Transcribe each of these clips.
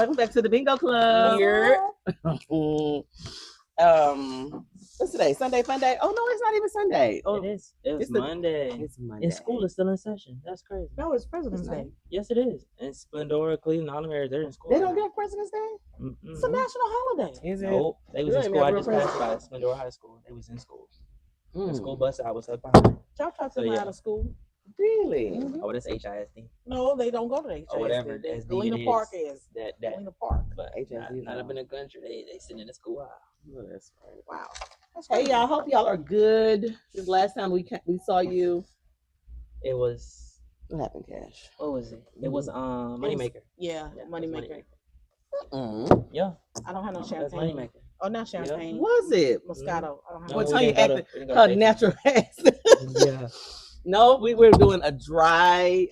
welcome back to the Bingo Club. Here. What's today? Sunday fun day? Oh no, it's not even Sunday. Oh, It is. It's Monday. It's Monday. And school is still in session. That's crazy. No, it's President's Day. Yes, it is. And Splendora, Cleveland, all them areas, they're in school. They don't get President's Day? It's a national holiday. Is it? Nope. They was You in ain't school. I got just real passed by Splendora High School. They was in school. The school bus I was up behind. Y'all try to out of school. Really? Oh, that's HISD. No, they don't go to HISD. Or whatever. Galena Park is. That. Galena Park. But HISD not up in the country. They sitting in the school hall. Oh, that's right. Wow. That's Hey y'all, hope y'all are good. This last time we saw you. It was. What happened, Cash? What was it? It was Moneymaker. Yeah, Moneymaker. Yeah. I don't have no That's champagne. Moneymaker. Oh, not champagne. Was it? Moscato. I don't have Well, no. Tonya acted her natural ass. Yeah. No, we were doing a dry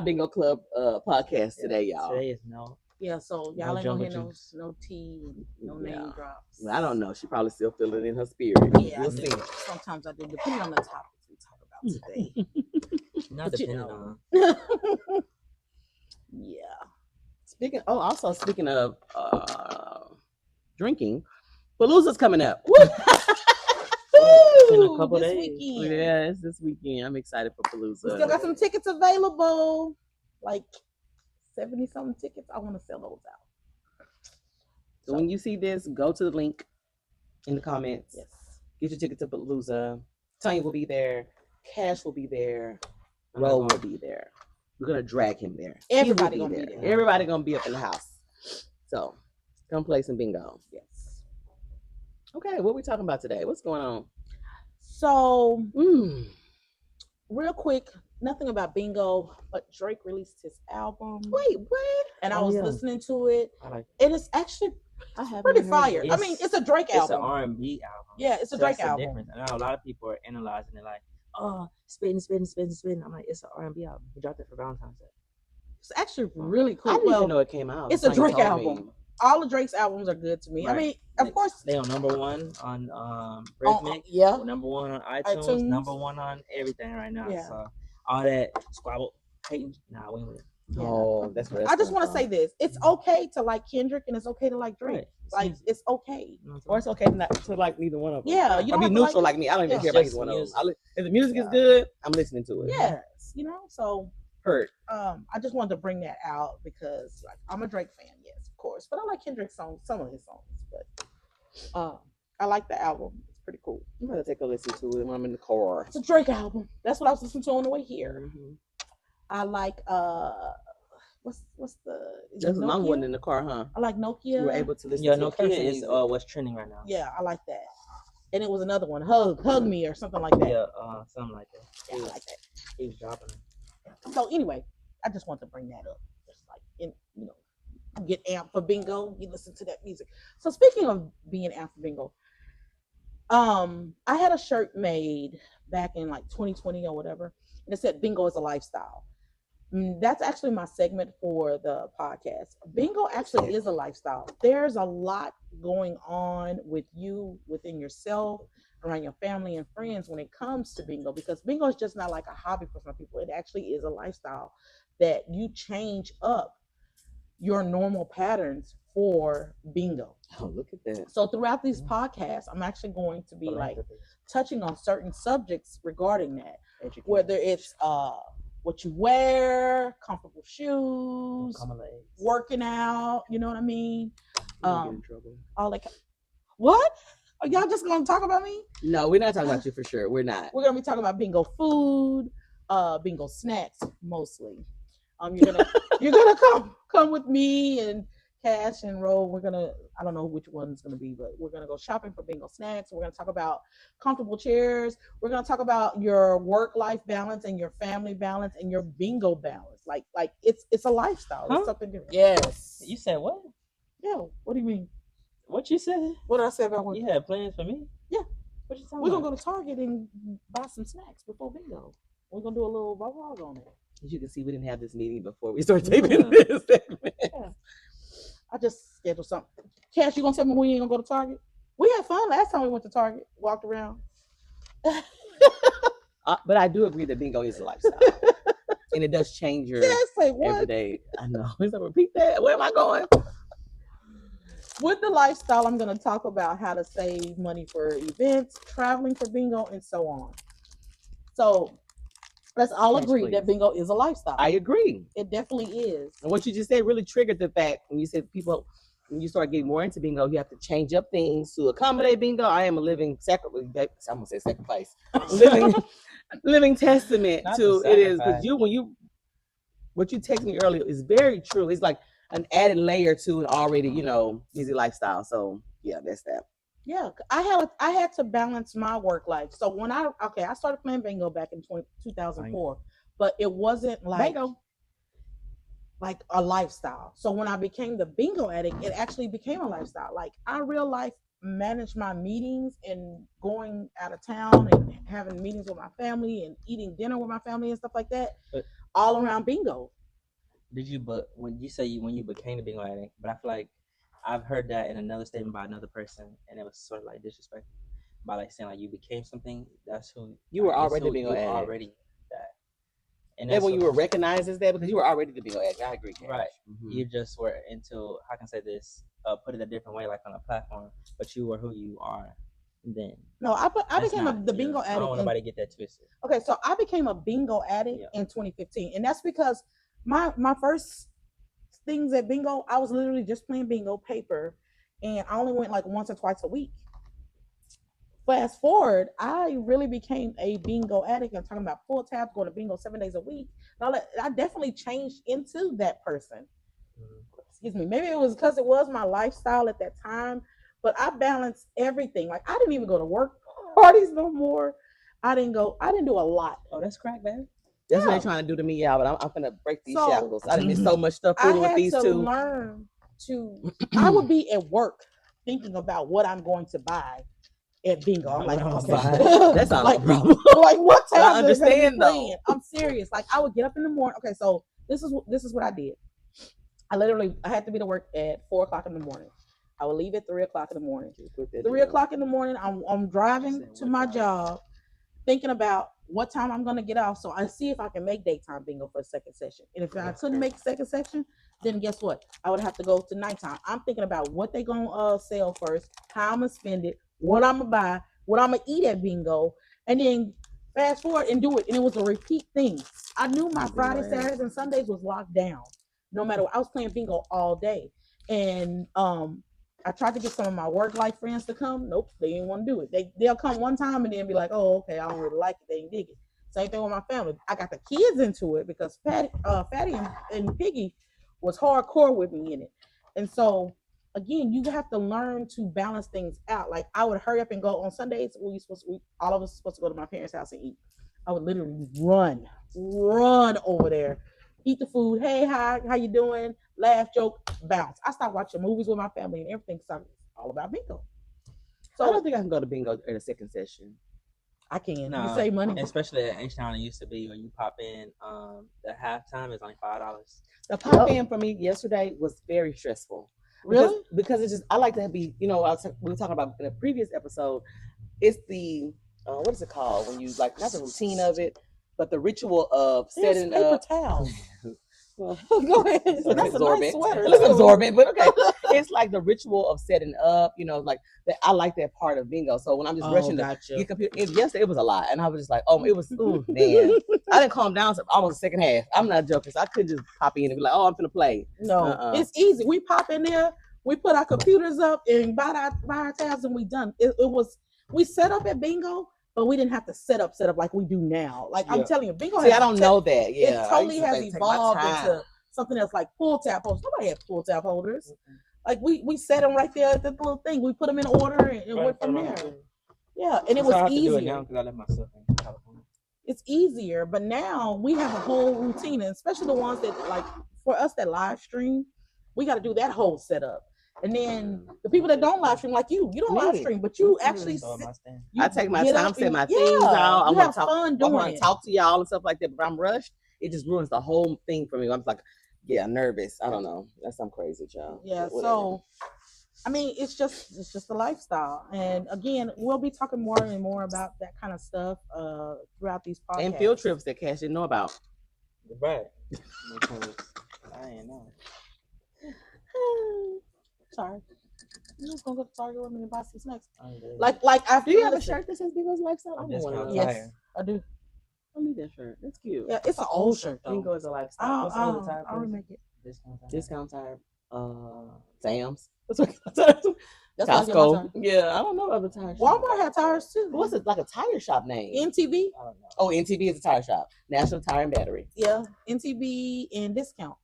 bingo club podcast today, y'all. Today is no. Yeah, so y'all No ain't gonna hear jungle no tea, no Yeah. name drops. Well, I don't know. She probably still feeling it in her spirit. Yeah, We'll I see. do. Sometimes I do, depending on the topics we talk about today. Not But you depending know. on. Yeah. Speaking of drinking, Palooza's coming up. In a couple this days. weekend. Yeah, it's this weekend. I'm excited for We Palooza. still got some tickets available, like 70-something tickets. I want to sell those out. So when you see this, go to the link in the comments. Yes. Get your ticket to Palooza. Tonya will be there. Cash will be there. Ro will be there. We're gonna drag him there. Everybody He will gonna be there. Everybody gonna be up in the house. So come play some bingo. Yes. Okay, what we talking about today? What's going on? So, real quick, nothing about bingo, but Drake released his album. Wait, what? And I Oh, was yeah. listening to it. I like And it's actually I haven't pretty heard fire. it. I mean, it's a Drake it's an album. R&B album. Yeah, it's a So Drake that's the album. difference. And I know a lot of people are analyzing it like, oh, spitting. I'm like, it's an R&B album. We dropped it for Valentine's Day. It's actually really cool. I didn't even know it came out. it's a Tonya Drake told album. me. All of Drake's albums are good to me. I Right. mean, of course, They on number one on Rhythmic. yeah. Number one on iTunes. iTunes. Number one on everything right now. Yeah. So all that squabble, hating, nah, we ain't with it. Oh, that's what. I just want to say this: it's okay to like Kendrick, and it's okay to like Drake. Right. Like, it's okay. You know what I'm Or it's okay not to like neither one of them. Yeah, you Or don't be have to neutral like like me. I don't even Yeah. care about Just either one of them. music. If the music is good, I'm listening to it. Yes, you know. So, Hurt. I just wanted to bring that out because, like, I'm a Drake fan, yes, of course, but I like Kendrick's songs, some of his songs. But I like the album. It's pretty cool. I'm gonna take a listen to it when I'm in the car. It's a Drake album. That's what I was listening to on the way here. I like what's the? Is it That's my Nokia? one in the car, huh? I like Nokia. You were able to listen Yeah, to Nokia country is music. what's trending right now. Yeah, I like that. And it was another one, hug me or something like that. Yeah, something like that. Yeah, I like that. He was dropping it. So anyway, I just want to bring that up. Just like get amped for bingo. You listen to that music. So speaking of being amped for bingo, I had a shirt made back in like 2020 or whatever, and it said bingo is a lifestyle. That's actually my segment for the podcast. Bingo actually is a lifestyle. There's a lot going on with you, within yourself, around your family and friends when it comes to bingo, because bingo is just not like a hobby for some people. It actually is a lifestyle that you change up your normal patterns for bingo. Oh, look at that. So throughout these podcasts, I'm actually going to be like touching on certain subjects regarding that, whether it's what you wear, comfortable shoes, working out, you know what I mean? I'm in trouble. All that. What? Are y'all just gonna talk about me? No, we're not talking about you for sure. We're not. We're gonna be talking about bingo food, bingo snacks mostly. You're gonna come with me and Cash and Ro. I don't know which one's gonna be, but we're gonna go shopping for bingo snacks. We're gonna talk about comfortable chairs. We're gonna talk about your work-life balance and your family balance and your bingo balance. Like it's a lifestyle. Huh? It's something different. Yes. You said what? Yeah. What do you mean? What you said? What did I say about what? You had plans for me? Yeah. What you talking We're about? gonna go to Target and buy some snacks before bingo. We're gonna do a little vlog on it. As you can see, we didn't have this meeting before we started taping this segment. Yeah. I just scheduled something. Cash, you gonna tell me we ain't gonna go to Target? We had fun last time we went to Target. Walked around. But I do agree that bingo is a lifestyle. and it does change your Yes, like what? every day. I know. He's like, repeat that. Where am I going? With the lifestyle, I'm going to talk about how to save money for events, traveling for bingo, and so on. So let's all Cash, agree please. that bingo is a lifestyle. I agree. It definitely is. And what you just said really triggered the fact when you said people, when you start getting more into bingo, you have to change up things to accommodate bingo. I am a living sacrifice. I'm gonna say sacrifice. living testament Not to the it is because sacrifice. what you texted me earlier is very true. It's like an added layer to an already busy lifestyle. So yeah, that's that. Yeah, I had to balance my work life. So when I started playing bingo back in 2004, but it wasn't like Bingo. like a lifestyle. So when I became the bingo addict, it actually became a lifestyle. Like I real life manage my meetings and going out of town and having meetings with my family and eating dinner with my family and stuff like that, But all around bingo. did you? But when you say when you became a bingo addict, but I feel like I've heard that in another statement by another person, and it was sort of like disrespectful by like saying like you became something. That's who You were like, it's already who the bingo you addict. already that. And Then that's when you what- were recognized as that because you were already the bingo addict. I agree. Cash. right. Mhm. You just were into how can I say this? Put it a different way, like on a platform, but you were who you are then. No, I That's became not the your- bingo I don't addict. want nobody to get that twisted. Okay, so I became a bingo addict in 2015, and that's because my first things at bingo, I was literally just playing bingo paper, and I only went like once or twice a week. Fast forward, I really became a bingo addict. I'm talking about full tabs, going to bingo 7 days a week. And I definitely changed into that person. Excuse me. Maybe it was because it was my lifestyle at that time, but I balanced everything. Like I didn't even go to work parties no more. I didn't do a lot. Oh, that's crack, man. That's what Yeah. they're trying to do to me, y'all. But I'm gonna break these So- shackles. I done did so much stuff I fooling with had these to two. learn to. I would be at work thinking about what I'm going to buy at bingo. I'm like, What I'm okay, buying. That's not like, a problem. like what But I time they're gonna be understand, though. playing. I'm serious. Like I would get up in the morning. Okay, so this is what I did. I had to be to work at 4 o'clock in the morning. I would leave at 3 o'clock in the morning. 3 o'clock in the morning, I'm driving to my job, thinking about what time I'm gonna get off, so I see if I can make daytime bingo for a second session. And if I couldn't make second session, then guess what? I would have to go to nighttime. I'm thinking about what they gonna sell first, how I'm gonna spend it, what I'm gonna buy, what I'm gonna eat at bingo, and then fast forward and do it. And it was a repeat thing. I knew my Fridays, Saturdays, and Sundays was locked down. No matter what, I was playing bingo all day, and I tried to get some of my work life friends to come. Nope, they didn't want to do it. They'll come one time and then be like, "Oh, okay, I don't really like it." They didn't dig it. Same thing with my family. I got the kids into it because Fatty and Piggy was hardcore with me in it, and so again, you have to learn to balance things out. Like I would hurry up and go on Sundays. All of us supposed to go to my parents' house and eat. I would literally run over there, eat the food. Hey, hi, how you doing? Laugh, joke, bounce. I stopped watching movies with my family and everything. So all about bingo. So I don't So think I can go to bingo in a second session. I can. No, You save money. Especially at HTown, it used to be when you pop in. The halftime is only $5. The pop in for me yesterday was very stressful. Really? Because it's just I like to be. We were talking about in a previous episode. It's the what is it called when you like not the routine of it, but the ritual of There's setting paper up. towels. Well, Go ahead. it's That's a nice absorbent. sweater. It's absorbent, but okay. It's like the ritual of setting up. Like that. I like that part of bingo. So when I'm just rushing to get computer, yesterday it was a lot, and I was just like, oh, it was man. I didn't calm down to almost the second half. I'm not joking. So I couldn't just pop in and be like, oh, I'm gonna play. No, it's easy. We pop in there, we put our computers up and buy our tabs, and we done. We set up at bingo, but we didn't have to set up like we do now. Like I'm telling you, bingo. See, I don't know that. Yeah, it totally has evolved into something else like pull tab holders. Nobody had pull tab holders. Like we set them right there at the little thing. We put them in order and went from there. Yeah, and it was easier. now because I left my stuff in California. It's easier, but now we have a whole routine, and especially the ones that like for us that live stream, we got to do that whole setup. And then the people that don't live stream, like you don't live stream, but you actually I take my get time, up set and- my things out. I you want have to talk. fun I doing want it. to talk to y'all and stuff like that. But if I'm rushed, it just ruins the whole thing for me. I'm like, yeah, nervous. I don't know. That's some crazy, y'all. Yeah. But whatever. So, I mean, it's just a lifestyle, and again, we'll be talking more and more about that kind of stuff throughout these podcasts. and field trips that Cash didn't know about. Right. Because I ain't know. Sorry. I'm just gonna go to Target with me and buy some snacks. Like After Do you have a shirt that says Bingo's Lifestyle? I want one of those. Yes, I do. I need that shirt. That's cute. Yeah, it's an old shirt though. Bingo is a lifestyle. What's the other tire? I'll remake it. Discount tire. Sam's. That's That's Costco. Yeah, I don't know other tires. Walmart had tires too. What's it like a tire shop name? NTB. Oh, NTB is a tire shop. National Tire and Battery. Yeah, NTB and Discount.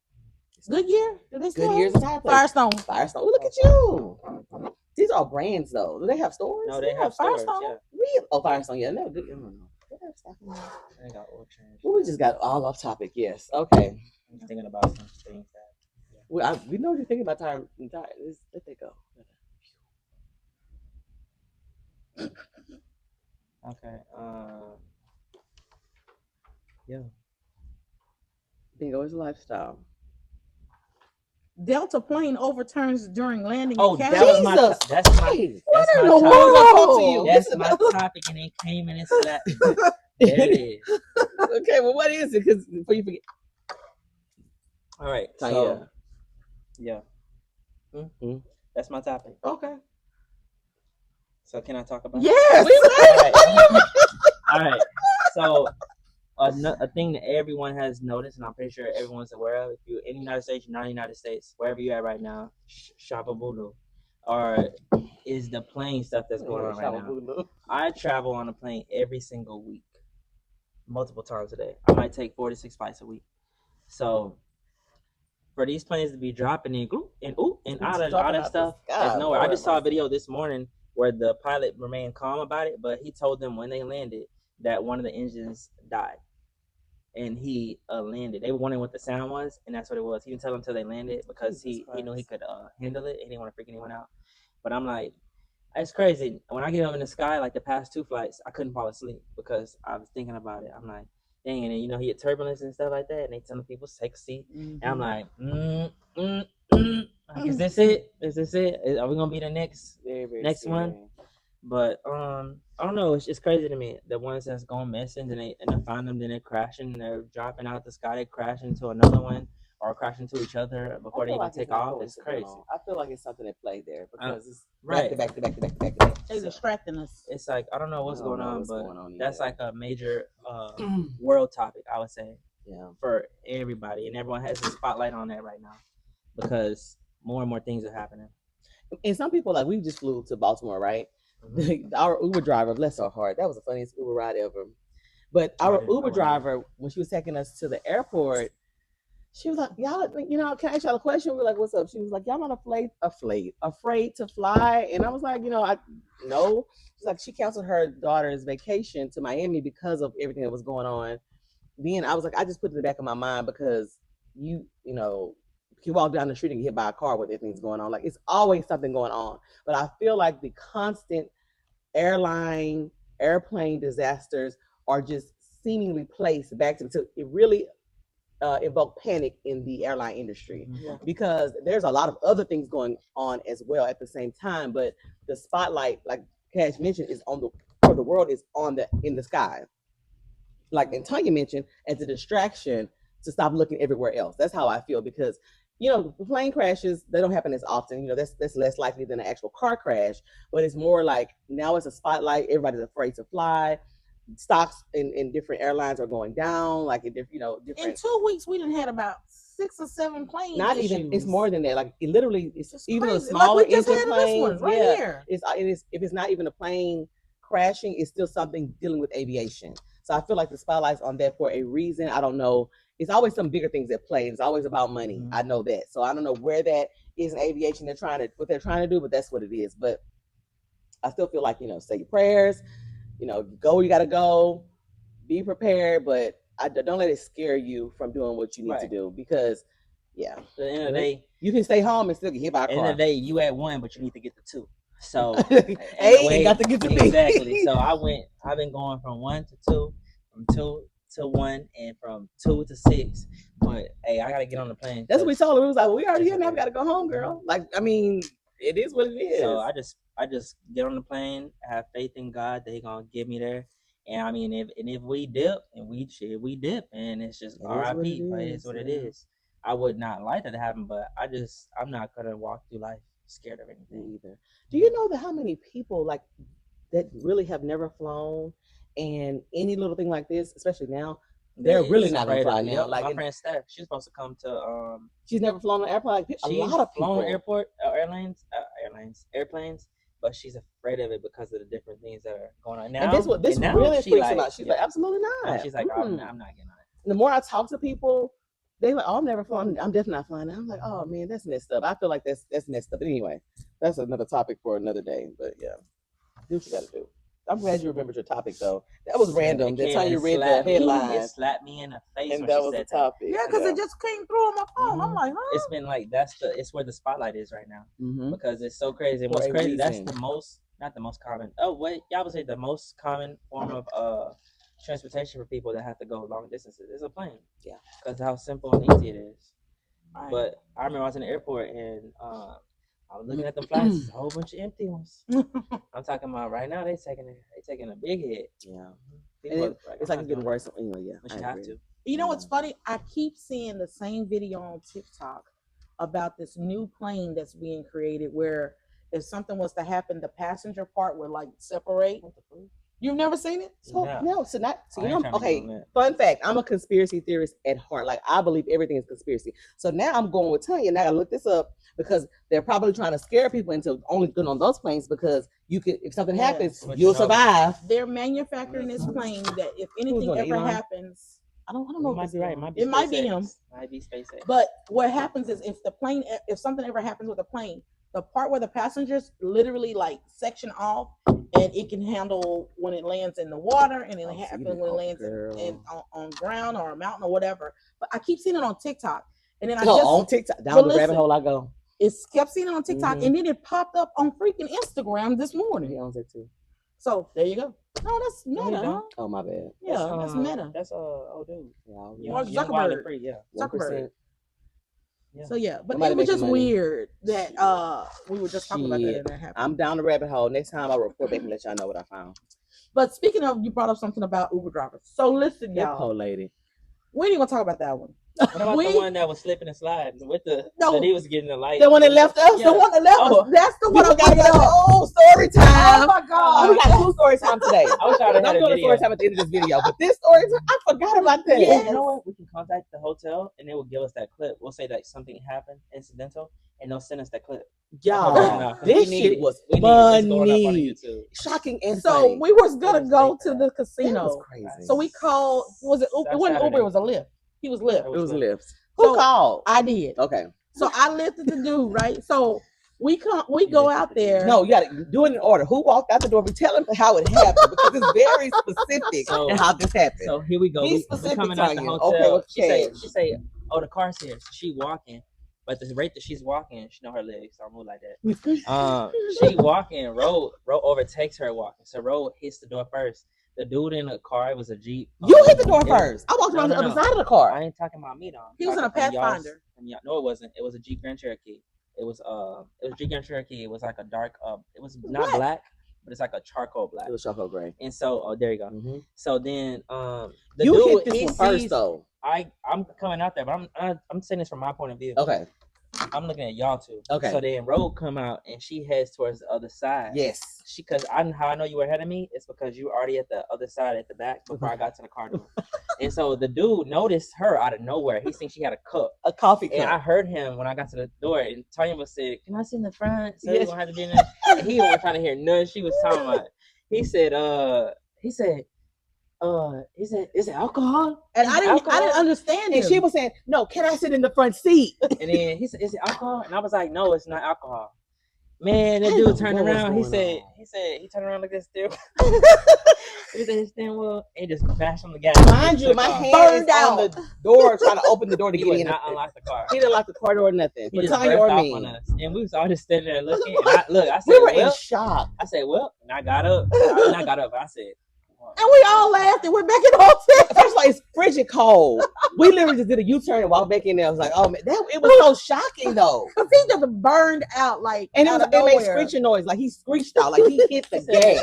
Goodyear. Goodyear's a tire place. Firestone. Oh, look at you. These are brands though. Do they have stores? No, they have Firestone. Yeah. Really? Oh, Firestone. Yeah, no, good. I don't know. They got oil change. We just got all off topic. Yes. Okay. I'm thinking about some things that. We know you're thinking about tire. Let they go. Okay. Yeah. Bingo is a lifestyle. Delta plane overturns during landing. Oh, that's my topic. That's my topic, and it came and it slapped. There it is. Okay, well, what is it? Because before you forget. All right. Tonya. So, yeah. That's my topic. Okay. So can I talk about Yes. it? All right. So a thing that everyone has noticed, and I'm pretty sure everyone's aware of, if you're in the United States, you're not in the United States, wherever you're at right now, Shababoodoo, or is the plane stuff that's going on right now. I travel on a plane every single week, multiple times a day. I might take 4 to 6 flights a week. So for these planes to be dropping in and out of stuff, there's nowhere. I just saw a video this morning where the pilot remained calm about it, but he told them when they landed that one of the engines died. And he landed. They were wondering what the sound was, and that's what it was. He didn't tell them until they landed because he knew he could handle it, and he didn't want to freak anyone out. But I'm like, it's crazy. When I get up in the sky, like the past 2 flights, I couldn't fall asleep because I was thinking about it. I'm like, dang, and he had turbulence and stuff like that, and they telling people to take a seat. And I'm like, is this it? Is this it? Are we gonna be the next one? But I don't know. It's crazy to me. The ones that's going missing and they find them, then they're crashing, and they're dropping out the sky, they crash into another one or crash into each other before they even take off. It's crazy. I feel like it's something at play there because it's right back to back. They're distracting us. It's like I don't know what's going on, but that's like a major world topic, I would say. Yeah, for everybody, and everyone has a spotlight on that right now because more and more things are happening. And some people, like, we just flew to Baltimore, right? Our Uber driver, bless her heart, that was the funniest Uber ride ever. But our Uber driver, when she was taking us to the airport, she was like, y'all, can I ask y'all a question? We were like, what's up? She was like, y'all not afraid to fly? And I was like, no. She's like, she canceled her daughter's vacation to Miami because of everything that was going on. Then I was like, I just put it in the back of my mind because you walk down the street and get hit by a car with everything's going on. Like, it's always something going on. But I feel like the constant airplane disasters are just seemingly placed back to it really evoke panic in the airline industry because there's a lot of other things going on as well at the same time. But the spotlight, like Cash mentioned, is for the world is in the sky. Like, and Tonya mentioned, as a distraction to stop looking everywhere else. That's how I feel because the plane crashes, they don't happen as often. That's less likely than an actual car crash, but it's more like now it's a spotlight. Everybody's afraid to fly. Stocks in different airlines are going down. Like different. In 2 weeks, we done had about 6 or 7 planes. Not issues. Even. It's more than that. Like it literally, it's even crazy. a smaller like engine plane. Right here. It is. If it's not even a plane crashing, it's still something dealing with aviation. So I feel like the spotlight's on that for a reason. I don't know. It's always some bigger things at play. It's always about money. I know that. So I don't know where that is in aviation. What they're trying to do, but that's what it is. But I still feel like, say your prayers, go where you got to go, be prepared, but don't let it scare you from doing what you need to do because, at the end of the day, you can stay home and still get hit by a car. At the end of the day, you at 1, but you need to get to 2. So A got to get to B. Exactly. So I've been going from 1 to 2, from 2 to 1, and from 2 to 6. But hey, I gotta get on the plane. That's what we told her. We was like, well, we already here now. We gotta go home, girl. Like, I mean, it is what it is. So I just get on the plane, have faith in God that He gonna get me there, And I mean, if we dip and we dip, and it's just R.I.P. But it is what it is. I would not like that to happen, but I'm not gonna walk through life scared of anything either. Do you know that how many people like that really have never flown, and any little thing like this, especially now, they're really not gonna fly now. Like my friend Steph, she's supposed to come to. She's never flown an airplane. Like, a lot of people flown airplanes, but she's afraid of it because of the different things that are going on now. And this really freaks her out. She's like, absolutely not. She's like, I'm not getting on it. The more I talk to people, they like, oh, I'm never flying. I'm definitely not flying. I'm like, oh man, that's messed up. I feel like that's messed up. But anyway, that's another topic for another day. But yeah, do what you got to do. I'm glad you remembered your topic though. That was random. That's how you read the headline. It slapped me in the face, and that was the topic. Yeah, because it just came through on my phone. I'm like, huh? It's been like it's where the spotlight is right now because it's so crazy. And what's crazy? That's not the most common. Oh wait, y'all would say the most common form of transportation for people that have to go long distances is a plane. Yeah, because how simple and easy it is. Right. But I remember I was in the airport and I was looking at the flights, a whole bunch of empty ones. I'm talking about right now. They taking a big hit. Yeah, it's like it's getting worse. Anyway, yeah, we should have to. You know what's funny? I keep seeing the same video on TikTok about this new plane that's being created, where if something was to happen, the passenger part would like separate. You've never seen it? Fun fact, I'm a conspiracy theorist at heart. Like, I believe everything is conspiracy. So now I'm going with Tonya. Now I look this up because they're probably trying to scare people into only going on those planes because you could, if something happens, you'll survive. They're manufacturing this plane that if anything ever happens, I don't know. It might be right. It might be him. Might be SpaceX. But what happens is if something ever happens with a plane, the part where the passengers literally like section off, and it can handle when it lands in the water, and it happens when it lands on ground or a mountain or whatever. But I keep seeing it on TikTok, and then on TikTok down the rabbit hole I go. It's kept seeing it on TikTok, and then it popped up on freaking Instagram this morning. He owns it too. So there you go. No, that's Meta. Oh my bad. Yeah, that's Meta. That's dude. Mark Zuckerberg. Yeah, Zuckerberg. Yeah. So yeah, but it was just weird that we were just talking about that and that happened. I'm down the rabbit hole. Next time I'll report back and let y'all know what I found. But speaking of, you brought up something about Uber drivers. So listen, y'all. Poor lady. We ain't gonna talk about that one. What about the one that was slipping and sliding with that he was getting the light? The one that left us? Yeah. The one that left us. That's the one I got to go. Story time. Oh my God. We got 2 story time today. I was trying to have a story time at the end of this video, but this story time, I forgot about that. Yeah. You know what? We can contact the hotel and they will give us that clip. We'll say that something happened, incidental, and they'll send us that clip. Y'all, this shit was funny, shocking, and so we was gonna go to the casino. That was crazy. So we called. Was it? It wasn't Uber. It was a Lyft. He was Lyft. It was Lyft. Who called? I did. Okay. So I lifted the dude, right? So we go out there. No, you gotta do it in order. Who walked out the door? We tell him how it happened because it's very specific and how this happened. So here we go. Be specific, coming out the hotel. She say, oh, the car's here. So she walking. But the rate that she's walking, she know her legs don't move like that. She walking, Ro overtakes her walking. So Ro hits the door first. The dude in the car, it was a Jeep. You hit the door first. I walked around the other side of the car. I ain't talking about me though. He was in a Pathfinder. No, it wasn't. It was a Jeep Grand Cherokee. It was Jeep Grand Cherokee. It was like a dark it was not black, but it's like a charcoal black. It was charcoal gray. And so there you go. Mm-hmm. So then the you dude hit this one first though. I'm coming out there, but I'm saying this from my point of view. Okay. I'm looking at y'all too. Okay. So then Road come out and she heads towards the other side. Yes. How I know you were ahead of me is because you were already at the other side at the back before I got to the car door. And so the dude noticed her out of nowhere. He thinks she had a coffee cup. And I heard him when I got to the door. And Tonya was said, "Can I sit in the front? So you don't have to be in there." And he wasn't trying to hear none she was talking about. He said, is it alcohol? And I didn't understand it. And she was saying, "No, can I sit in the front seat?" And then he said, "Is it alcohol?" And I was like, "No, it's not alcohol." Man, that dude turned around. He turned around like this still. He said his steering wheel and just bashed on the gas. Mind you, my hand is on the door trying to open the door to get in. Not unlock the car. He didn't lock the car door or nothing. He just burst off on us. And we was all just standing there looking. And I said, we were in shock. I said, well, and I got up. I got up. I said, And we all laughed and went back in the hotel. First of all, it's frigid cold. We literally just did a U-turn and walked back in there. I was like, oh man, it was so shocking though. Because he just burned out like and out it made screeching noise, like he screeched out, like he hit the gas.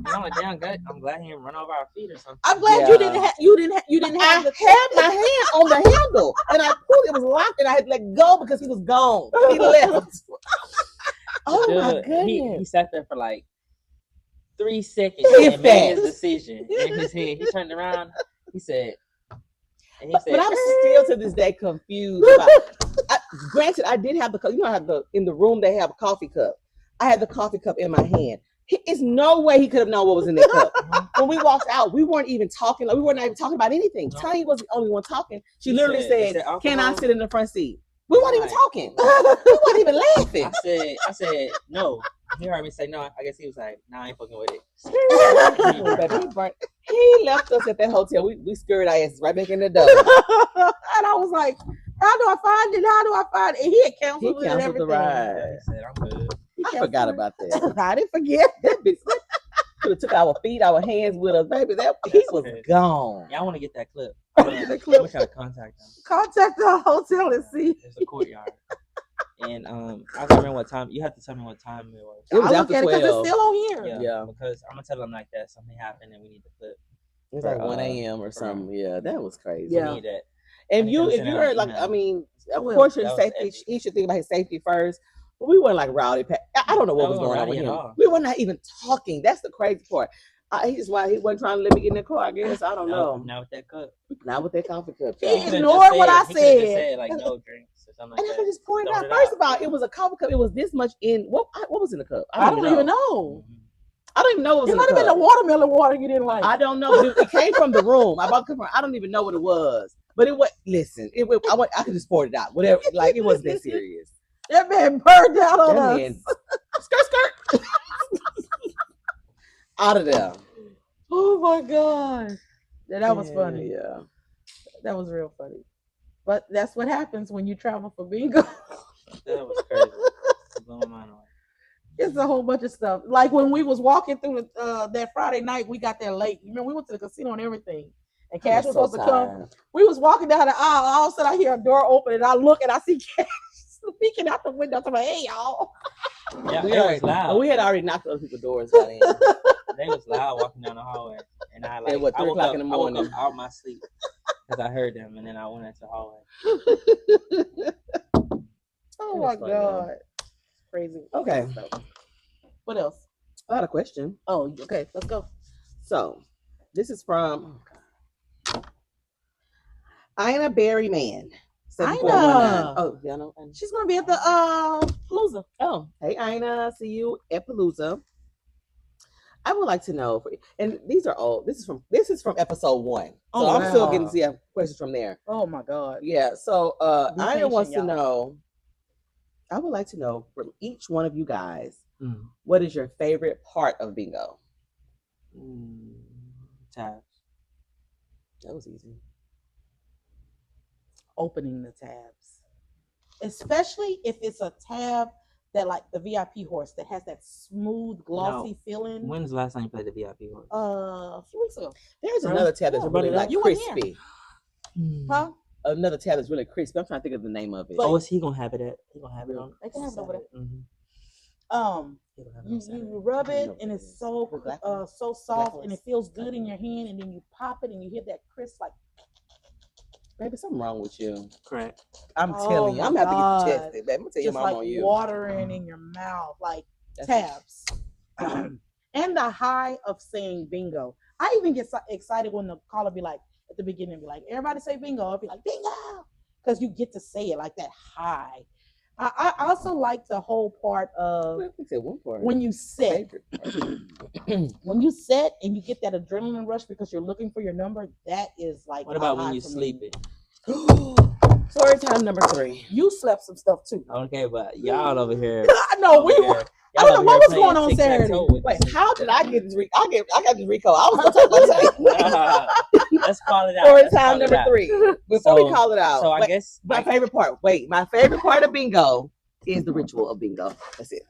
I'm glad he didn't run over our feet or something. I'm glad you didn't have I had my hand on the handle and I pulled it was locked and I had to let go because he was gone. He left. Oh Dude, my goodness. He sat there for like 3 seconds If and made his that. decision in his head. He turned around, he said, but I'm still to this day confused about granted, I did have in the room they have a coffee cup. I had the coffee cup in my hand. It's no way he could have known what was in that cup. When we walked out, we weren't even talking. Like, we weren't even talking about anything. No. Tonya was the only one talking. She literally said, "Can I sit in the front seat?" We weren't even talking. We weren't even laughing. I said, no. He heard me say no. I guess he was like, nah, I ain't fucking with it. He left us at that hotel. We scurried our asses right back in the door. And I was like, how do I find it? How do I find it? And he had canceled it and everything. The ride. He said, I'm good. I forgot about that. I didn't forget. That bitch could have took our feet, our hands with us, baby. He was gone. Yeah, I want to get that clip. I'm gonna try to contact them. Contact the hotel and see. There's a courtyard. And I don't remember what time. You have to tell me what time it was. It was after 12. Because it's still on here. Yeah, because I'm gonna tell them like that something happened and we need the clip. It was like 1 a.m. or something. Yeah, that was crazy. Yeah. We need that. And if you heard like, I mean, of course your safety. He should think about his safety first. But we weren't like rowdy. I don't know what was going on with him. We were not even talking. That's the crazy part. He wasn't trying to let me get in the car. I guess I don't know. Not with that cup. Not with that coffee cup. He ignored what I said. Like no drinks or something like and that. I just pointed out. First of all, it was a coffee cup. It was this much in. What was in the cup? I don't even know. I don't even know what was in the cup. It might have been the watermelon water you didn't like. I don't know. It came from the room. I don't even know what it was. But it was. Listen, I could just pour it out. Whatever. Like it wasn't that serious. That man burned out on us. Man, skirt. Out of there. Oh my God. Yeah, that was funny. Yeah. That was real funny. But that's what happens when you travel for bingo. That was crazy. Blew my mind away. It's a whole bunch of stuff. Like when we was walking through that Friday night, we got there late. You remember we went to the casino and everything. And Cash was supposed to come. We was walking down the aisle. All of a sudden I hear a door open and I look and I see Cash peeking out the window. I'm like, hey y'all. Yeah, it was loud. We had already knocked other people's doors down in. They was loud walking down the hallway, and I like. At what, 3 o'clock in the morning? I woke up out my sleep because I heard them, and then I went into the hallway. Oh my God, crazy. Okay. What else? I got a question. Oh, okay. Let's go. So, this is from Ina Berry Man. Ina. Oh, yeah, I know. She's gonna be at the Palooza. Oh, hey Ina, see you at Palooza. I would like to know, and these are all. This is from episode 1. So I'm still getting to see questions from there. Oh my God. Yeah. So Ina wants to know. I would like to know from each one of you guys, what is your favorite part of bingo? Tabs. That was easy. Opening the tabs, especially if it's a tab that like the VIP horse that has that smooth glossy feeling. When's the last time you played the VIP horse? A few weeks ago. There's another tab that's really like crispy. Huh? Another tab that's really crispy. I'm trying to think of the name of it. Oh, is he gonna have it at? He gonna have it on. They can have it over there. Mm-hmm. You rub it and it's so soft and it feels good in your hand, and then you pop it and you hear that crisp like. Baby, something wrong with you. Correct. I'm telling you. I'm gonna have to get you tested. Baby. I'm gonna tell you, just like on you. Watering in your mouth, like tabs. And the high of saying bingo. I even get so excited when the caller be like, at the beginning, be like, everybody say bingo. I'll be like, bingo. Because you get to say it like that high. I also like the whole part of when you set. When you set and you get that adrenaline rush because you're looking for your number, that is like. What about when you sleeping? Story time number 3. You slept some stuff too. Okay, but y'all over here. No, we were. I don't know what was going on Saturday. Wait, how did I get this? I got this recall. I was going to talk about Let's call it out. Story time number 3. Before we call it out. So I guess my favorite part. Wait, my favorite part of bingo is the ritual of bingo. That's it.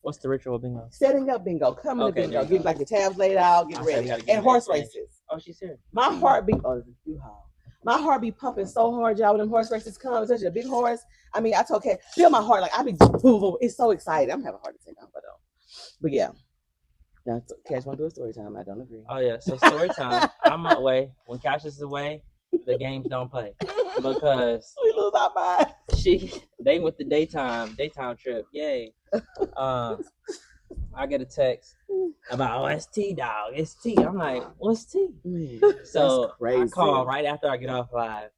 What's the ritual bingo? Setting up bingo, coming to bingo, getting like the tabs laid out, get ready, and horse races. Oh, she's here. My heart beat. My heart be pumping so hard, y'all. When them horse races come, especially a big horse. I mean, I told Kat, feel my heart. Like I be boom, boom. It's so exciting. I'm having a heart attack now, but yeah. Now, Cash want to do a story time. I don't agree. Oh yeah, so story time. I'm away. When Cassius is away, the games don't play because we lose our mind. They went the daytime trip. Yay. I get a text about it's T dog. It's T. I'm like, what's T? Man, so I call right after I get off live.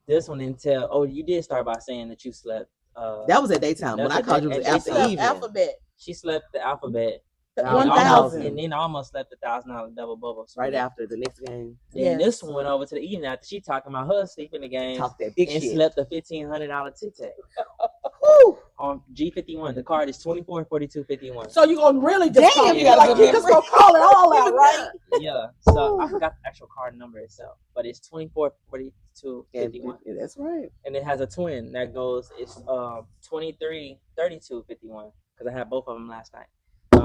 This one didn't tell. Oh, you did start by saying that you slept. That was at daytime. When I called you, it was after evening. Alphabet. She slept the alphabet. 1,000. And then almost slept $1,000 double bubble. Right after the next game. Then this one went over to the evening after she talking about her sleeping the game. Talk that big and shit. Slept a $1,500 tic-tac. On G51. The card is 244251. So you gonna really just call it? Like you just gonna call it all out, right? Yeah. So I forgot the actual card number itself, but it's 244251. Yeah, that's right. And it has a twin that goes. It's 233251 because I had both of them last night. I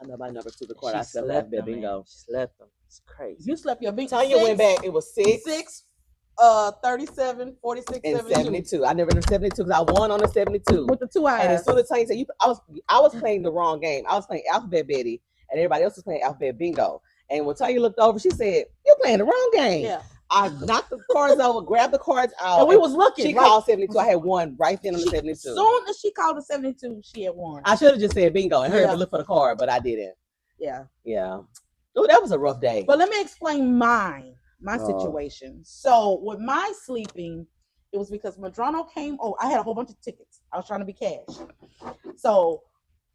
know my number to the card. I slept that bingo. She slept them. It's crazy. You slept your bingo. Tonya went back. It was 6, 37, 46, and 72. I never did 72 because I won on the 72 with the 2 eyes. And as soon as Tonya said, I was playing the wrong game. I was playing Alphabet Betty, and everybody else was playing Alphabet Bingo. And when Tonya looked over, she said, "You're playing the wrong game." Yeah. I knocked the cards over, grabbed the cards out, and we was looking. She called 72. I had won right then on the 72. As soon as she called the 72, she had won. I should have just said bingo and heard her look for the card, but I didn't. Yeah. Oh, that was a rough day. But let me explain my situation. So with my sleeping, it was because Madrano came. Oh, I had a whole bunch of tickets. I was trying to be cash, so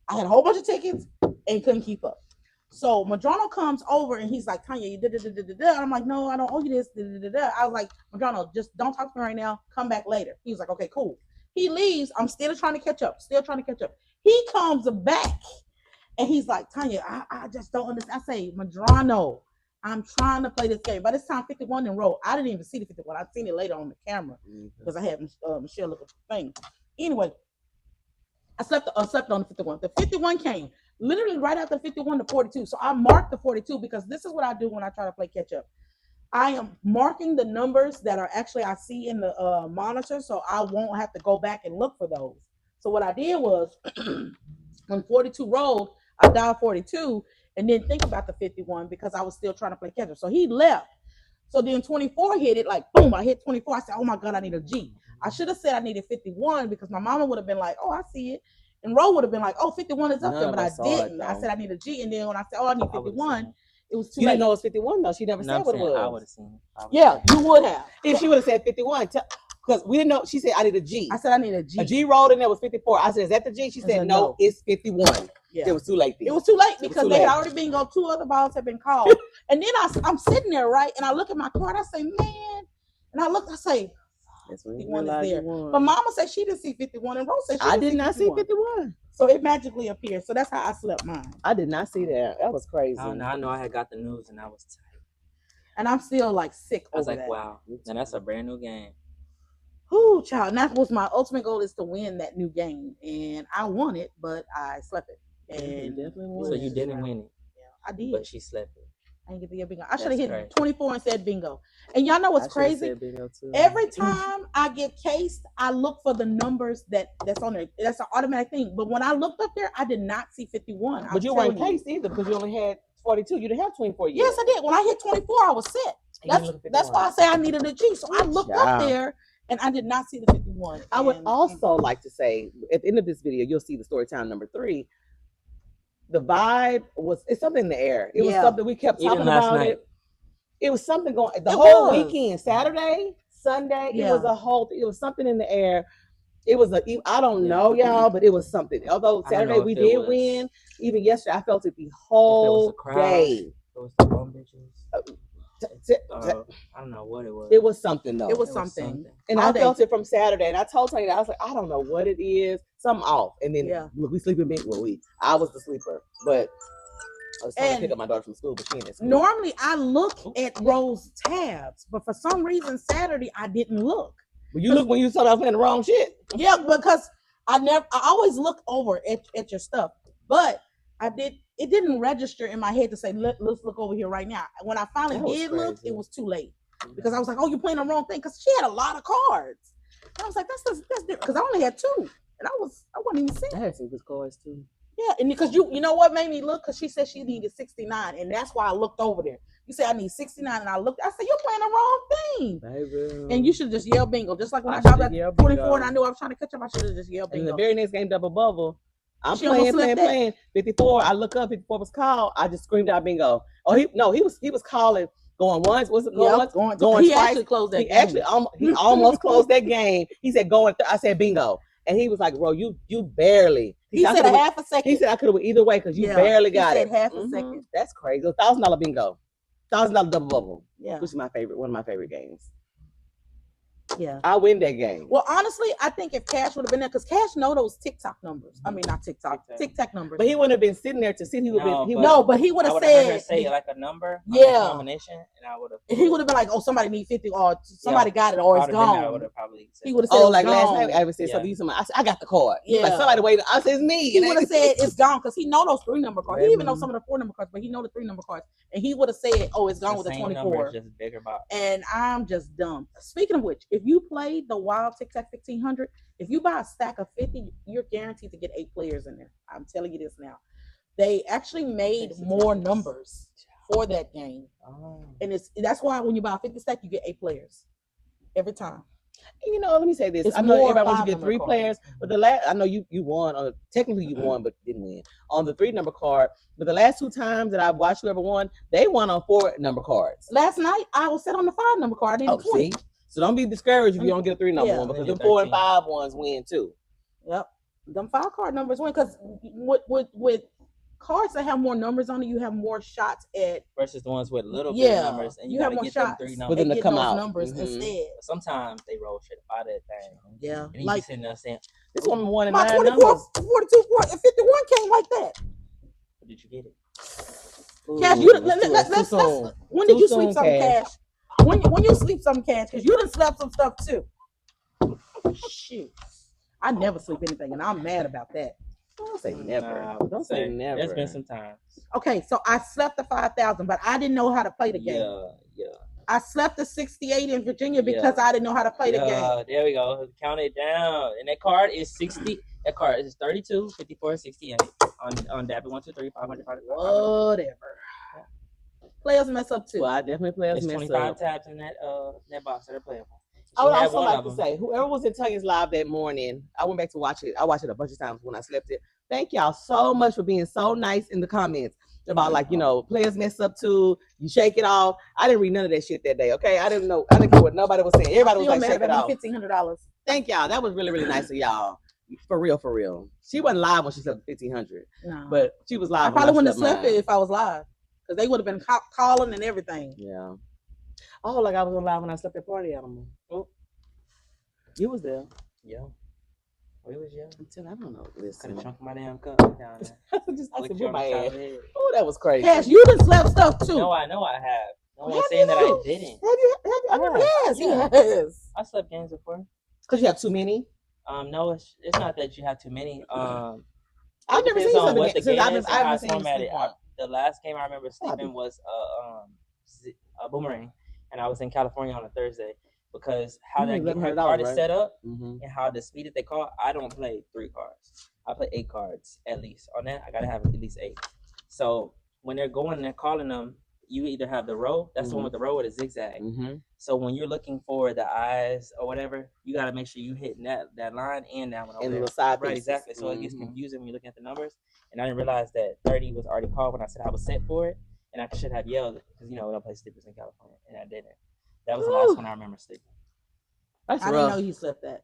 I had a whole bunch of tickets and couldn't keep up. So Madrano comes over and he's like, "Tonya, you did." I'm like, "No, I don't owe you this." I was like, "Madrano, just don't talk to me right now. Come back later." He was like, "Okay, cool." He leaves. I'm still trying to catch up. He comes back and he's like, "Tonya, I just don't understand." I say, "Madrano, I'm trying to play this game." By this time, 51 in row. I didn't even see the 51. I seen it later on the camera because I had Michelle look at the thing. Anyway, I slept on the 51. The 51 came. Literally right after 51 to 42. So I marked the 42 because this is what I do when I try to play catch up. I am marking the numbers that are actually I see in the monitor, so I won't have to go back and look for those. So what I did was when 42 rolled, I dialed 42 and didn't think about the 51 because I was still trying to play catch up. So he left. So then 24 hit it, like boom, I hit 24. I said, "Oh my God, I need a G." I should have said I needed 51 because my mama would have been like, "Oh, I see it." And Ro would have been like, "Oh, 51 is up there," but I didn't. I said I need a G, and then when I said, "Oh, I need 51," it was too late. You didn't know it was 51 though. She never said what it was. I would have seen it. Yeah, you would have. If she would have said 51, because we didn't know. She said I need a G. I said I need a G. A G rolled in there was 54. I said, "Is that the G?" She said, "No, it's 51." Yeah. It was too late. Then. It was too late because they had already been go. 2 other balls had been called, and then I'm sitting there right, and I look at my card. I say, "Man," and I look. I say, 51 is there. But Mama said she didn't see 51, and Rose said I did not see 51. So it magically appeared. So that's how I slept mine. I did not see that. That was crazy. I know I had got the news and I was tired. And I'm still like sick over that. I was like, wow. And that's a brand new game. Whoo, child. And that was my ultimate goal, is to win that new game. And I won it, but I slept it. And definitely won. So you didn't win it. Yeah, I did. But she slept it. I didn't get to get bingo. I should have hit 24 and said bingo. And y'all know what's crazy? Too. Every time I get cased, I look for the numbers that's on there. That's an automatic thing. But when I looked up there, I did not see 51. But you weren't cased either because you only had 42. You didn't have 24 yet. Yes, I did. When I hit 24, I was set. That's why I say I needed a G. So I looked up there and I did not see the 51. I would also like to say, at the end of this video, you'll see the story time number 3. The vibe it's something in the air. It was something we kept talking about it. It was something going the whole weekend, Saturday, Sunday. It was something in the air. It was I don't know, y'all, but it was something. Although Saturday we did win, even yesterday I felt it the whole day. It was the bum bitches. I don't know what it was. It was something though. It was something. And I felt it from Saturday. And I told Tonya, I was like, I don't know what it is. Something off. And then we sleeping big. I was the sleeper. But I was trying to pick up my daughter from school, but she in school. Normally I look at Rose tabs, but for some reason Saturday I didn't look. Well, you look when you thought I was playing the wrong shit. Yeah, because I always look over at your stuff. But it didn't register in my head to say, let's look over here right now. When I finally did look, it was too late. Because I was like, oh, you're playing the wrong thing. Because she had a lot of cards. And I was like, that's different. Because I only had 2. And I wasn't even seeing. I had some good cards too. Yeah, and because you know what made me look? Because she said she needed 69. And that's why I looked over there. You say I need 69, and I looked. I said, you're playing the wrong thing. Baby. And you should just yell bingo. Just like when I got at 24 and I knew I was trying to catch up, I should have just yelled bingo. And the very next game, double bubble. I'm playing. 54. I look up. 54 was called. I just screamed out bingo. Oh, he was calling. Going once. Was it going once? Going he twice. Actually closed that. He almost closed that game. He said going. I said bingo, and he was like, "Bro, you barely." He said a half a second. He said I could have went either way because you barely got it. Half a second. That's crazy. $1,000 bingo. $1,000 double bubble. Yeah, which is my favorite. One of my favorite games. Yeah, I win that game. Well, honestly, I think if Cash would have been there, because Cash know those TikTok numbers. I mean, not TikTok numbers. But he wouldn't have been sitting there to see. He would have been. But he would have said say like a number. Yeah, combination, and I would have. He would have been like, "Oh, somebody need 50, or somebody got it, or it's gone." I would have probably said. He would have said, "Oh, like last night, I would say something. I said, I got the card." Yeah, like somebody waited. I said, "It's me." He would have said it's gone because he know those 3-number cards. He even know some of the 4-number cards, but he know the 3-number cards, and he would have said, "Oh, it's gone with the 24." Just bigger box. And I'm just dumb. Speaking of which, if you play the Wild Tic Tac 1500, if you buy a stack of 50, you're guaranteed to get 8 players in there. I'm telling you this now. They actually made more numbers for that game, and that's why when you buy a 50 stack, you get 8 players every time. You know, let me say this. I know everybody wants to get 3 players, but I know you won, or technically you won, but didn't win on the 3-number card. But the last 2 times that I've watched whoever won, they won on 4-number cards. Last night I was set on the 5-number card. See? So don't be discouraged if you don't get a 3-number one, because the 4 and 5 ones win too. Yep, them 5 card numbers win, because with cards that have more numbers on it, you have more shots at versus the ones with little bit numbers, and you have more get shots 3 numbers. But then to come out numbers instead. Sometimes they roll shit out of that thing. Yeah, and like sitting there saying, "This one won in my 9 numbers." 42, and 51 came like that. Did you get it? Cash, let's when did you sleep some Cash? When you sleep some Cash, because you done slept some stuff too. Shoot, I never sleep anything, and I'm mad about that. Don't say never. Don't say never. There's been some times. Okay, so I slept the 5,000, but I didn't know how to play the game. Yeah. I slept the 68 in Virginia because I didn't know how to play the game. There we go. Count it down. And that card is 60. That card is 32, 54, 68 on Dabby 1, 2, 3, 500, 500. Whatever. Players mess up too. Well, I definitely players mess up. 25 tabs in that box that are playable. I would also like to say, whoever was in Tonya's live that morning, I went back to watch it. I watched it a bunch of times when I slept it. Thank y'all so much for being so nice in the comments about, like, you know, players mess up too. You shake it off. I didn't read none of that shit that day. Okay, I didn't know. I didn't care what nobody was saying. Everybody was like, shake it off. $1,500. Thank y'all. That was really, really nice of y'all. For real, for real. She wasn't live when she slept $1,500. No, but she was live. I probably wouldn't have slept it if I was live, because they would have been calling and everything. Yeah. Oh, like I was on live when I slept at Party Animal. Oh. You was there. Yeah. Where was you? I don't know. Listen. Could have chunked my damn cup down there. I said, my ass. Oh, that was crazy. Cash, you done slept stuff too. No, I know I have. No one's saying that I didn't. Have you? Yes. I slept games before. Because you have too many? No, it's not that you have too many. I've never seen something what the game is and how it's formatted. The last game I remember sleeping was a boomerang, and I was in California on a Thursday. Because how that card is set up and how the speed that they call, I don't play 3 cards. I play 8 cards at least. On that, I gotta have at least 8. So when they're going and they're calling them, you either have the row, that's the one with the row, or the zigzag. So when you're looking for the eyes or whatever, you gotta make sure you hit that line and that one over there. The side right, exactly. So it gets confusing when you're looking at the numbers. And I didn't realize that 30 was already called when I said I was set for it, and I should have yelled because we don't play sleepers in California, and I didn't. That was the last one I remember sleeping. I didn't know he slept that,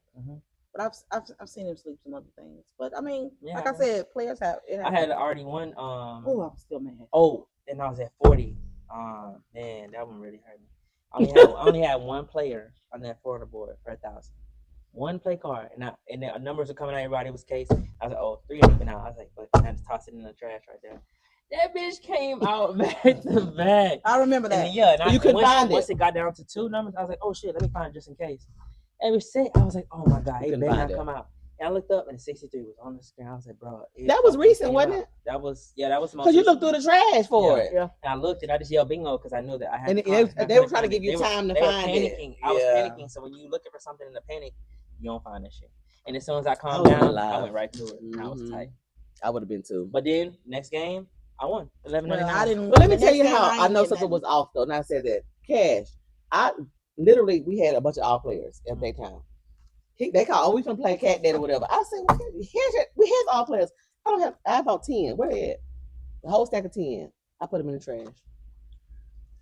but I've seen him sleep some other things. But I mean, like I said, players have. I had already won. Oh, I'm still mad. Oh, and I was at 40. Man, that one really hurt me. I only had one player on that 400 board for 1,000. One play card, and the numbers were coming out. Everybody was case. I was like, oh, 3 ain't even out. I was like, but I just tossed it in the trash right there. That bitch came out back to back. I remember that. And you couldn't find it. Once it got down to 2 numbers, I was like, oh shit, let me find it just in case. Every set, I was like, oh my god, it better not come out. And I looked up and 63 was on the screen. I was like, bro, that was recent, wasn't it? That was most. Because you looked through the trash for it. Yeah. And I looked and I just yelled bingo because I knew that I had. And they were trying to give you time to find panicking. it. I was panicking. So when you looking for something in a panic, you don't find that shit. And as soon as I calmed down, I went right to it. I was tight. I would have been too. But then next game, I won 11. Well, I didn't. But let me tell you how I know something was off though. And I said that Cash. We had a bunch of all players at that time. They call, we can play cat dad or whatever. I said, well, here's all players. I have about 10. Where they at? The whole stack of 10. I put them in the trash.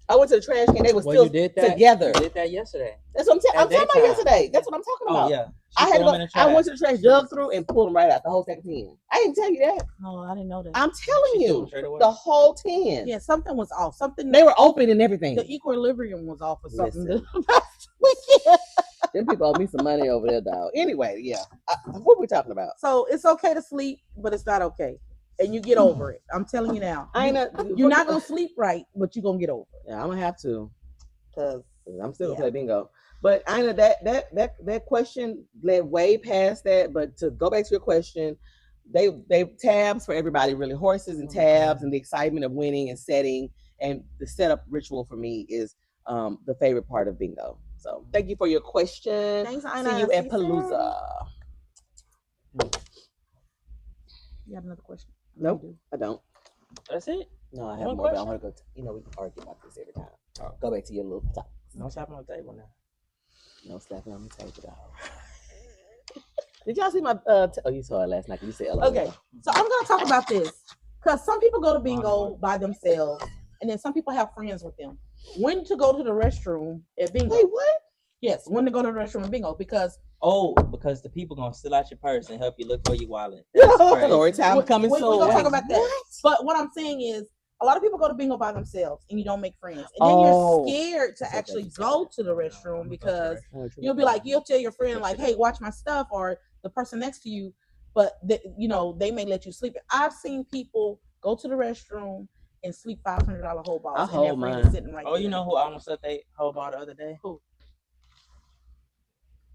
I went to the trash can. They were still together. You did that yesterday. That's what I'm talking about yesterday. That's what I'm talking about. Yeah. I had to go. I went to the trash, dug through, and pulled them right out. The whole stack of 10. I didn't tell you that. No, I didn't know that. I'm telling you, the whole 10. Yeah, something was off. Something. They were open and everything. The equilibrium was off or something. Them people owe me some money over there, dog. Anyway, yeah. What are we talking about? So it's okay to sleep, but it's not okay. And you get over it. I'm telling you now. You're not going to sleep right, but you're going to get over it. Yeah, I'm going to have to. Because I'm still going to play bingo. But I know that question led way past that. But to go back to your question, they tabs for everybody, really. Horses and tabs and the excitement of winning and setting. And the setup ritual for me is the favorite part of bingo. So thank you for your question. Thanks, See you at Palooza. You have another question? Nope, I don't. That's it? No, I have more, but I want to go. We can argue about this every time. Go back to your little top. No slapping on the table now. No slapping on the table, dog. Did y'all see my? You saw it last night. You said okay. So I'm gonna talk about this because some people go to bingo by themselves, and then some people have friends with them. When to go to the restroom at bingo? Wait, what? Yes, when to go to the restroom at bingo because the people gonna steal out your purse and help you look for your wallet. Story time coming soon. We're gonna talk about that. What? But what I'm saying is, a lot of people go to bingo by themselves and you don't make friends, and then you're scared to actually go to the restroom because you'll tell your friend like, "Hey, watch my stuff," or the person next to you, but they may let you sleep. I've seen people go to the restroom and sleep $500 whole balls. And their friend is sitting right there. You know who almost slept a whole ball the other day? Who?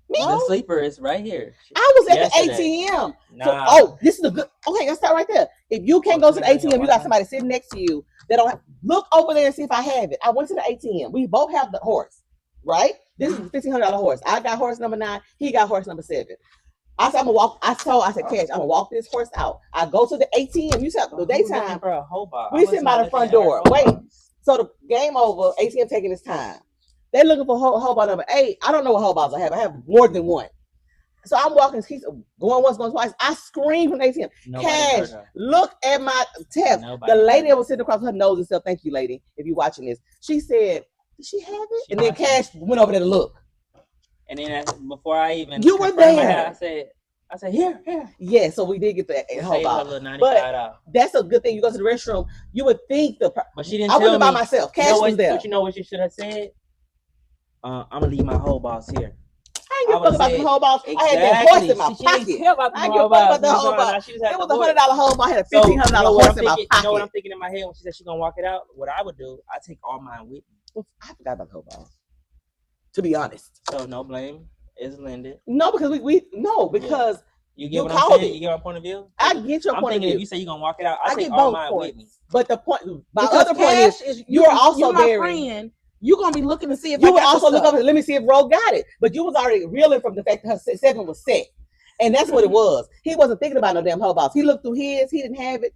Me? The sleeper is right here. I was at the ATM. Nah. So, this is a good. Okay, let's start right there. If you can't go to the ATM, you got somebody sitting next to you that don't look over there and see if I have it. I went to the ATM. We both have the horse, right? This is a $1,500 horse. I got horse number 9. He got horse number 7. I said, I'm gonna walk. I said, Cash, I'm gonna walk this horse out. I go to the ATM. You said the daytime. For a whole bar. We sitting by the front door. Wait. So the game over. ATM taking its time. They're looking for whole bar number 8. I don't know what whole bars I have. I have more than one. So I'm walking. He's going once, going twice. I scream from the ATM. Cash, look at my tab. The lady that was sitting across her nose and said, "Thank you, lady. If you're watching this," she said, "Did she have it?" And then Cash went over there to look. And then before I even were there, I said, here. Yeah, so we did get the whole bottle. But that's a good thing. You go to the restroom, you would think but she didn't I tell wasn't me. by myself. Cash was there. But you know what you should have said? I'm gonna leave my whole boss here. I ain't give a fuck about the whole boss. Exactly. I had that horse in my pocket. I didn't give a fuck about the whole boss. It was $100 whole boss. I had a $1,500 horse in my pocket. You know what I'm thinking in my head when she said she's gonna walk it out? What I would do, I take all mine with me. Well, I forgot about the whole boss. To be honest. So no blame is lended. No, because because you get what I'm saying? You get my point of view? I get your point of view. If you say you're gonna walk it out, I take all mine with me. But the point, my other point is you are also my friend. You're gonna be looking to see if you would also look up and let me see if Ro got it. But you was already reeling from the fact that her 7 was set, and that's what it was. He wasn't thinking about no damn whole boss. He looked through his. He didn't have it.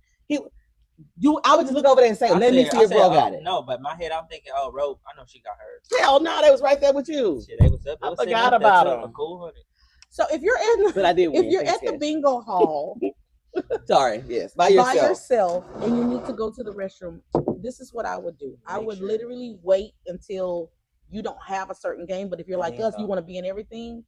I would just look over there and say, "Let me see if Ro got it." No, but in my head, I'm thinking, "Oh, Ro, I know she got hers." Hell no, they was right there with you. Shit, they was up. I forgot about them. Cool. So if you're in, but I did. If you're at the bingo hall. Sorry, yes, by yourself, and you need to go to the restroom, this is what I would do. I would literally wait until you don't have a certain game, but if you're like us, you want to be in everything,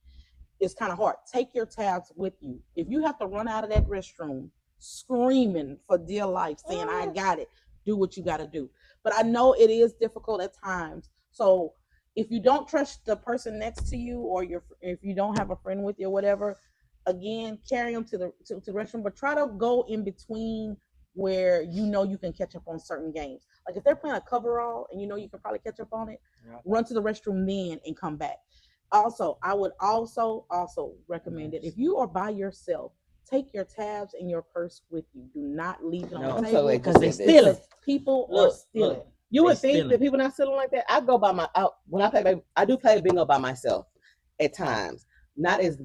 it's kind of hard. Take your tabs with you. If you have to run out of that restroom screaming for dear life, saying, I got it, do what you got to do. But I know it is difficult at times. So if you don't trust the person next to you, or if you don't have a friend with you or whatever, again, carry them to the restroom, but try to go in between where you can catch up on certain games. Like if they're playing a coverall and you can probably catch up on it, run to the restroom then and come back. Also, I would also recommend it if you are by yourself. Take your tabs and your purse with you. Do not leave it on the table because they steal it. People are stealing. You would think that people not stealing like that. I go by when I play. I do play bingo by myself at times. Not as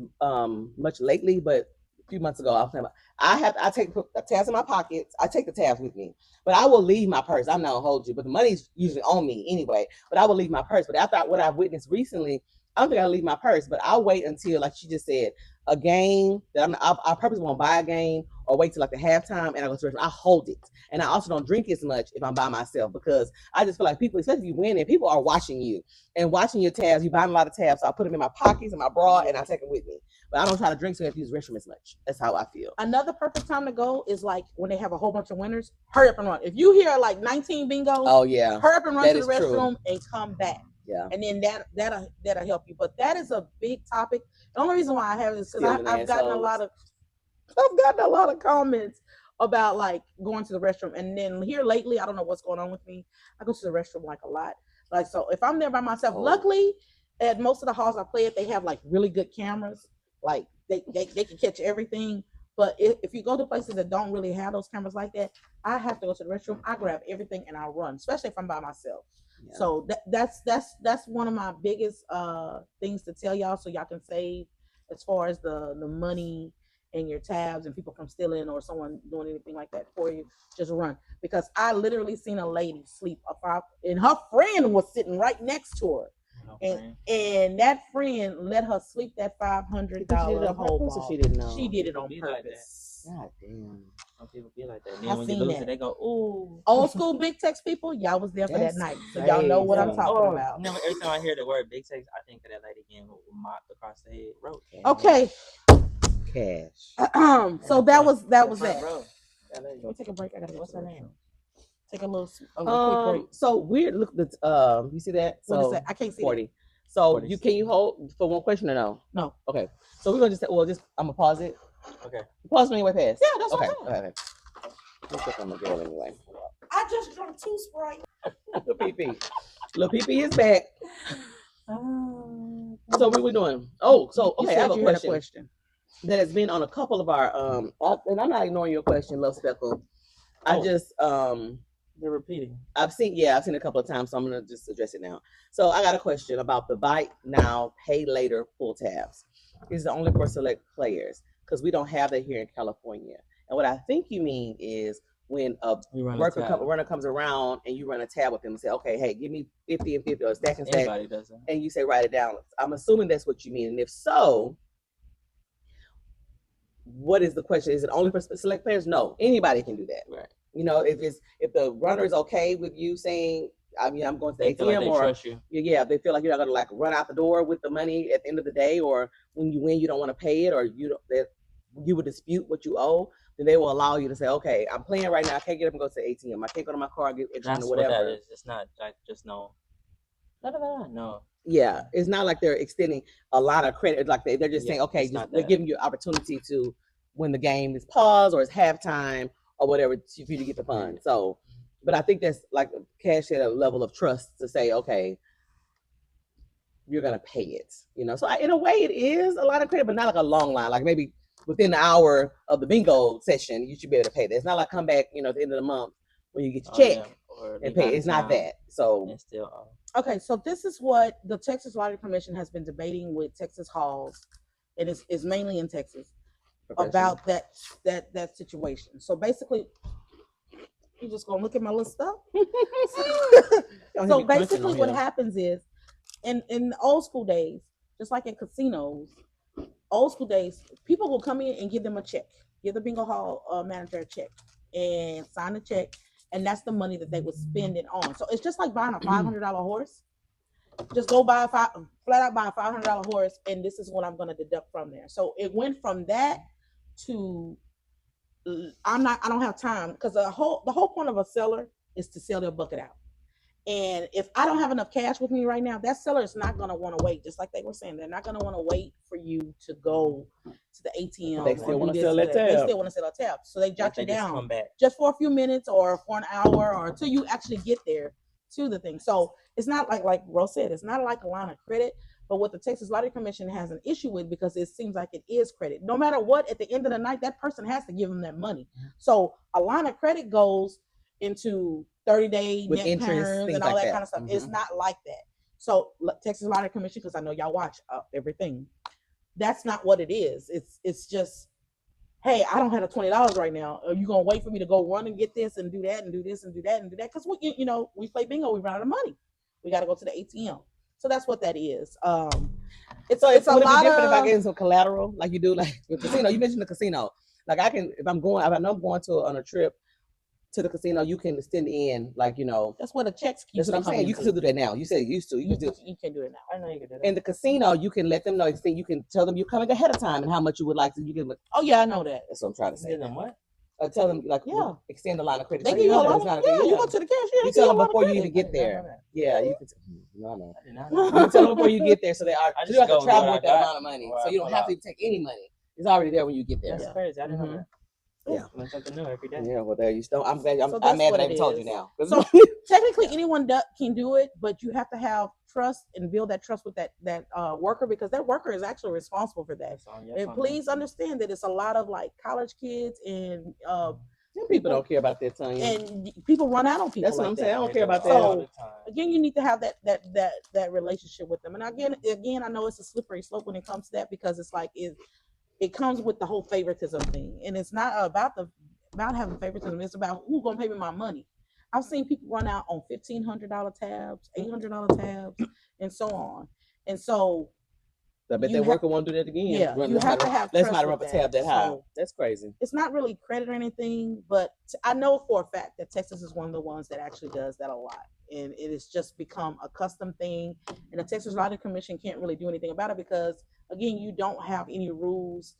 much lately, but a few months ago I was playing. I take the tabs in my pockets. I take the tabs with me, but I will leave my purse. I'm not gonna hold you, but the money's usually on me anyway. But I will leave my purse. But after what I've witnessed recently, I don't think I'll leave my purse. But I'll wait until, like she just said, a game that I purposely won't buy a game or wait till like the halftime and I go to the restaurant. I hold it, and I also don't drink as much if I'm by myself because I just feel like people, especially if you win, and people are watching you and watching your tabs. You buying a lot of tabs, so I put them in my pockets and my bra, and I take them with me. But I don't try to drink so I have to use the restroom as much. That's how I feel. Another perfect time to go is like when they have a whole bunch of winners. Hurry up and run. If you hear like 19 bingos, oh yeah, hurry up and run to the restroom and come back. Yeah, and then that'll help you. But that is a big topic. The only reason why I have this is because I've gotten a lot of comments about like going to the restroom, and then here lately, I don't know what's going on with me. I go to the restroom like a lot. Like, so if I'm there by myself, luckily at most of the halls I play at, they have like really good cameras. Like they can catch everything. But if you go to places that don't really have those cameras like that, I have to go to the restroom. I grab everything and I run, especially if I'm by myself. Yeah. So that's one of my biggest things to tell y'all, so y'all can save as far as the money and your tabs and people from stealing or someone doing anything like that for you. Just run, because I literally seen a lady sleep and her friend was sitting right next to her. And that friend let her sleep that $500 whole ball. She didn't know. She did it on purpose. God damn. Some people feel like that. Then when you lose it, they go, ooh. Old school big text people, y'all was there for that night. So y'all know what I'm talking about. You know, every time I hear the word big text, I think of that lady again who mopped across the head. Road. Okay. Cash. So that was that. Go take a break. I gotta get what's her name? Take a little quick break. So weird. Look, you see that? So what is that? I can't see 40. That. So can you hold for one question or no? No. Okay. So we're gonna I'm gonna pause it. Okay. Pause me anyway, pass. Yeah, that's okay. Okay. Let's check on the girl anyway. I just drank 2 Sprite. Little PP is back. So what we doing? Oh, so okay, I have a question that has been on a couple of our and I'm not ignoring your question, Love Speckle. I just they're repeating. I've seen a couple of times, so I'm gonna just address it now. So I got a question about the buy now, pay later pull tabs. Is the only for select players, because we don't have that here in California. And what I think you mean is when a runner comes around and you run a tab with them and say, okay, hey, give me 50 and 50 or stack and stack. Anybody does that. And you say write it down. I'm assuming that's what you mean. And if so, what is the question? Is it only for select players? No, anybody can do that. Right. You know, if the runner is okay with you saying, I mean, I'm going to the ATM, or trust you. They feel like you're not going to like run out the door with the money at the end of the day, or when you win, you don't want to pay it, or you would dispute what you owe, then they will allow you to say, okay, I'm playing right now. I can't get up and go to the ATM. I can't go to my car and get extra or whatever. What that is. It's not like just no. No. Yeah, it's not like they're extending a lot of credit. Like they're just saying, okay, they're giving you opportunity to when the game is paused or it's halftime or whatever for you to get the funds. So, but I think that's like Cash at a level of trust to say, okay, you're gonna pay it. You know, so in a way, it is a lot of credit, but not like a long line. Like maybe within the hour of the bingo session, you should be able to pay that. It's not like come back, at the end of the month when you get your check and pay. It's not that. So it's still okay. So this is what the Texas Lottery Commission has been debating with Texas halls, and it's mainly in Texas about that situation. So basically, you just gonna look at my little stuff. So basically, what happens is, in the old school days, just like in casinos, old school days, people will come in and give them a check, give the bingo hall manager a check, and sign the check, and that's the money that they would spend it on. So it's just like buying a $500 horse. Just go buy flat out buy a $500 horse, and this is what I'm going to deduct from there. So it went from that to I don't have time, because the whole point of a seller is to sell their bucket out. And if I don't have enough cash with me right now, that seller is not going to want to wait. Just like they were saying, they're not going to want to wait for you to go to the ATM. They still want to sell that tab. They still want to sell a tab. So they jot you down just for a few minutes or for an hour or until you actually get there to the thing. So it's not like Rose said, it's not like a line of credit, But what the Texas Lottery Commission has an issue with, because it seems like it is credit. No matter what, at the end of the night, that person has to give them that money. So a line of credit goes into 30-day with net interest patterns and all like that kind of stuff. It's not like that. So Texas Lottery Commission, because I know y'all watch everything, that's not what it is. It's just, hey, I don't have the $20 right now. Are you gonna wait for me to go run and get this and do that and do this and do that and do that? Because we play bingo, we run out of money. We got to go to the ATM. So that's what that is. It's a lot different if I get some collateral like you do, like with casino. You mentioned the casino. Like I know I'm going on a trip to the casino, you can send in, like, that's what the checks keep. That's what I'm saying. You can still do that now. You said you used to. You can do it now. I know you can do that. In the casino, you can let them know. You can tell them you're coming ahead of time and how much you would like to. You can. Oh yeah, I know that. That's what I'm trying to say. Them what? Tell them, like, extend the line of credit. They give you a lot. You go to the cashier. You tell them before you even get there. Yeah, you can. No. You tell them before you get there, so they are. You don't have to travel with that amount of money, so you don't have to take any money. It's already there when you get there. That's crazy. I didn't know that. Yeah, learn something new every day. Yeah, well, there you go. I'm glad. I'm mad that I even told you now. So technically, anyone can do it, but you have to have trust and build that trust with that worker, because that worker is actually responsible for that. And please understand that it's a lot of like college kids and people don't care about that, Tonya. And people run out on people. That's what I'm saying. I don't care about that. So again, you need to have that relationship with them. And again, I know it's a slippery slope when it comes to that, because it's like it comes with the whole favoritism thing, and it's not about having favoritism. It's about who's gonna pay me my money. I've seen people run out on $1,500 tabs, $800 tabs, and so on. And so I bet that worker won't do that again. Yeah, you have to have. Let's not run up a tab that high. That's crazy. It's not really credit or anything, but I know for a fact that Texas is one of the ones that actually does that a lot, and it has just become a custom thing. And the Texas Lottery Commission can't really do anything about it, because again, you don't have any rules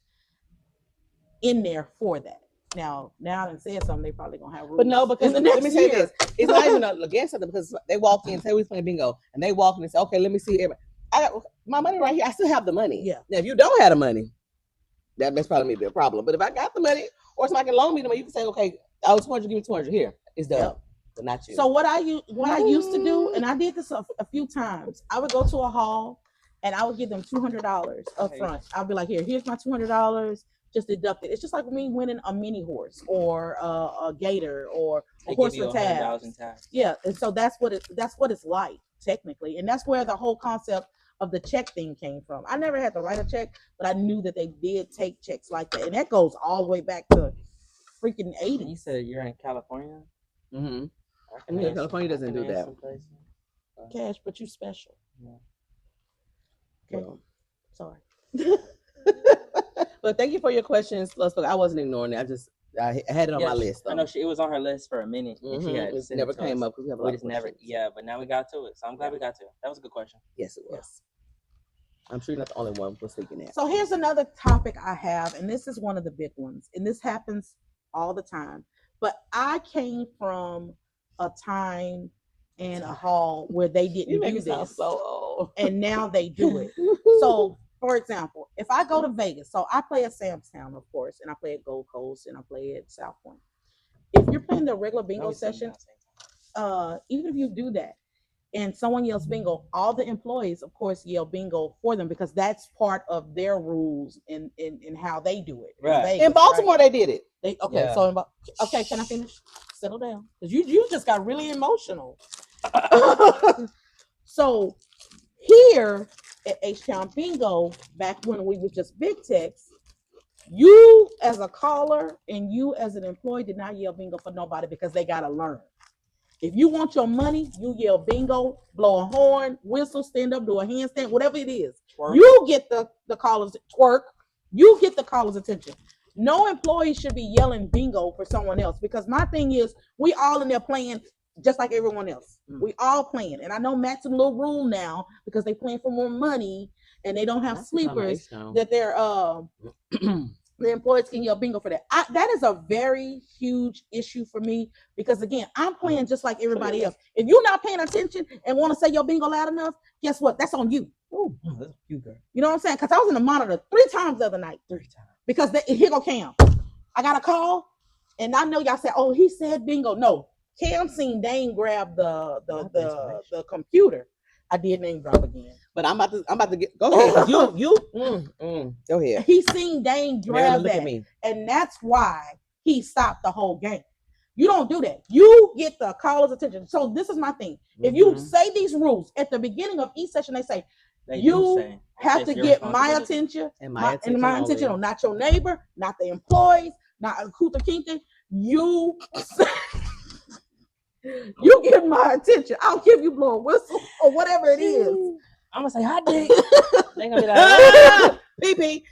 in there for that. Now I done said something, they probably gonna have rules. But no, because let me say this. It's not even against something, because they walk in, say we playing bingo, and they walk in and say, okay, let me see everybody. I got my money right here. I still have the money. Yeah. Now, if you don't have the money, that's probably be a problem. But if I got the money, or somebody can loan me the money, you can say, okay, I was 200, give me 200 here. It's done. Yep. But not you. So what I used to do, and I did this a few times, I would go to a hall and I would give them $200 up front. I'll be like, here's my $200. Just deduct it. It's just like me winning a mini horse or a gator or a horse for tabs. Yeah, and so that's what it's like technically, and that's where the whole concept of the check thing came from. I never had to write a check, but I knew that they did take checks like that, and that goes all the way back to freaking 80s. You said you're in California. Mm-hmm. Yeah, California doesn't do that. Cash, but you special. Yeah. Okay. Well. Sorry. But thank you for your questions. I wasn't ignoring it. I had it on my list. Though. I know it was on her list for a minute. Mm-hmm. It never came up because we have a lot of questions. But now we got to it. So I'm glad we got to it. That was a good question. Yes, it was. I'm sure you're not the only one for speaking that. So here's another topic I have, and this is one of the big ones, and this happens all the time. But I came from a time and a hall where they didn't do this, so old. And now they do it. So, for example, if I go to Vegas, so I play at Sam's Town, of course, and I play at Gold Coast, and I play at South Point. If you're playing the regular bingo session, even if you do that, and someone yells bingo, all the employees, of course, yell bingo for them, because that's part of their rules in how they do it. Right. In Vegas, in Baltimore, they did it. Okay, can I finish? Settle down, because you just got really emotional. So here at HTown Bingo, back when we was just Big Tex, you as a caller and you as an employee did not yell bingo for nobody, because they gotta learn. If you want your money, you yell bingo, blow a horn, whistle, stand up, do a handstand, whatever it is. Twerk. You get the caller's twerk. You get the caller's attention. No employee should be yelling bingo for someone else, because my thing is, we all in there playing just like everyone else. We all playing. And I know Matt's in a little room now because they playing for more money and they don't have sleepers that they're the employees can yell bingo for that. That is a very huge issue for me, because again, I'm playing just like everybody else. If you're not paying attention and want to say your bingo loud enough, guess what? That's on you. Ooh, that's you, girl. You know what I'm saying? Because I was in the monitor 3 times the other night. 3 times. Because here go Cam. I got a call, and I know y'all said, "Oh, he said bingo." No, Cam seen Dane grab the computer, I did name drop again. But I'm about to get. Go ahead. Go ahead. He seen Dane grab look that, at me. and that's why he stopped the whole game. You don't do that. You get the caller's attention. So this is my thing. If you say these rules at the beginning of each session, they say you have to get my attention and my attention, not your neighbor, not the employees, not Kuta Kington. You get my attention. I'll give you blow a whistle or whatever it is. I'm gonna say hot dick. They're gonna be like, pee.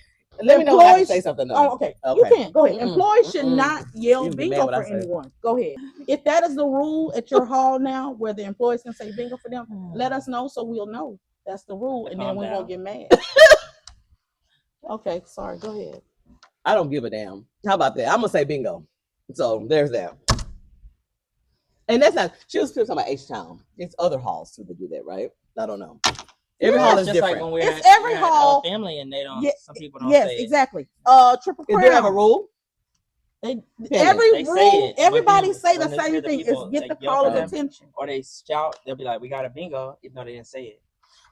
Let me know when I can say something. Though. Oh, okay. You can go ahead. Employees should not yell bingo for anyone. Go ahead. If that is the rule at your hall now, where the employees can say bingo for them, let us know so we'll know that's the rule, and then we won't get mad. Okay, sorry. Go ahead. I don't give a damn. How about that? I'm gonna say bingo. So there's that. And that's not. She was talking about HTown. It's other halls too that do that, right? I don't know. Every hall is just different. Like when we're it's every hall family, and they don't. Some people don't. Yes, say exactly. Triple Crown. Is there have a rule? Everybody say the same thing. Is get the caller's attention, or they shout. They'll be like, "We got a bingo," even though they didn't say it.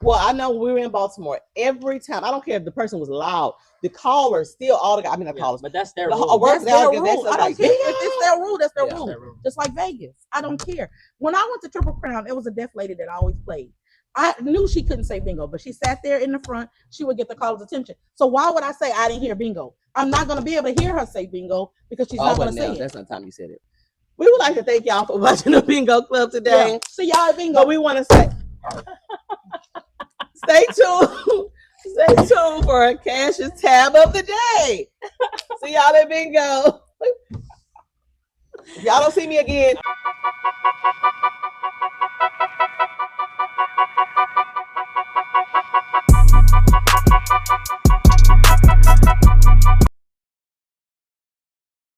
Well, I know we were in Baltimore. Every time, I don't care if the person was loud. The callers still the callers, but that's their rule. That's their rule. I don't care if it's their rule. That's their rule. Just like Vegas, I don't care. When I went to Triple Crown, it was a deaf lady that always played. I knew she couldn't say bingo, but she sat there in the front. She would get the caller's attention. So why would I say I didn't hear bingo? I'm not going to be able to hear her say bingo because she's not going to say it. That's not the time you said it. We would like to thank y'all for watching the Bingo Club today. Yeah. See y'all at bingo. But we want to say, stay tuned. Stay tuned for Cash's tab of the day. See y'all at bingo. If y'all don't see me again.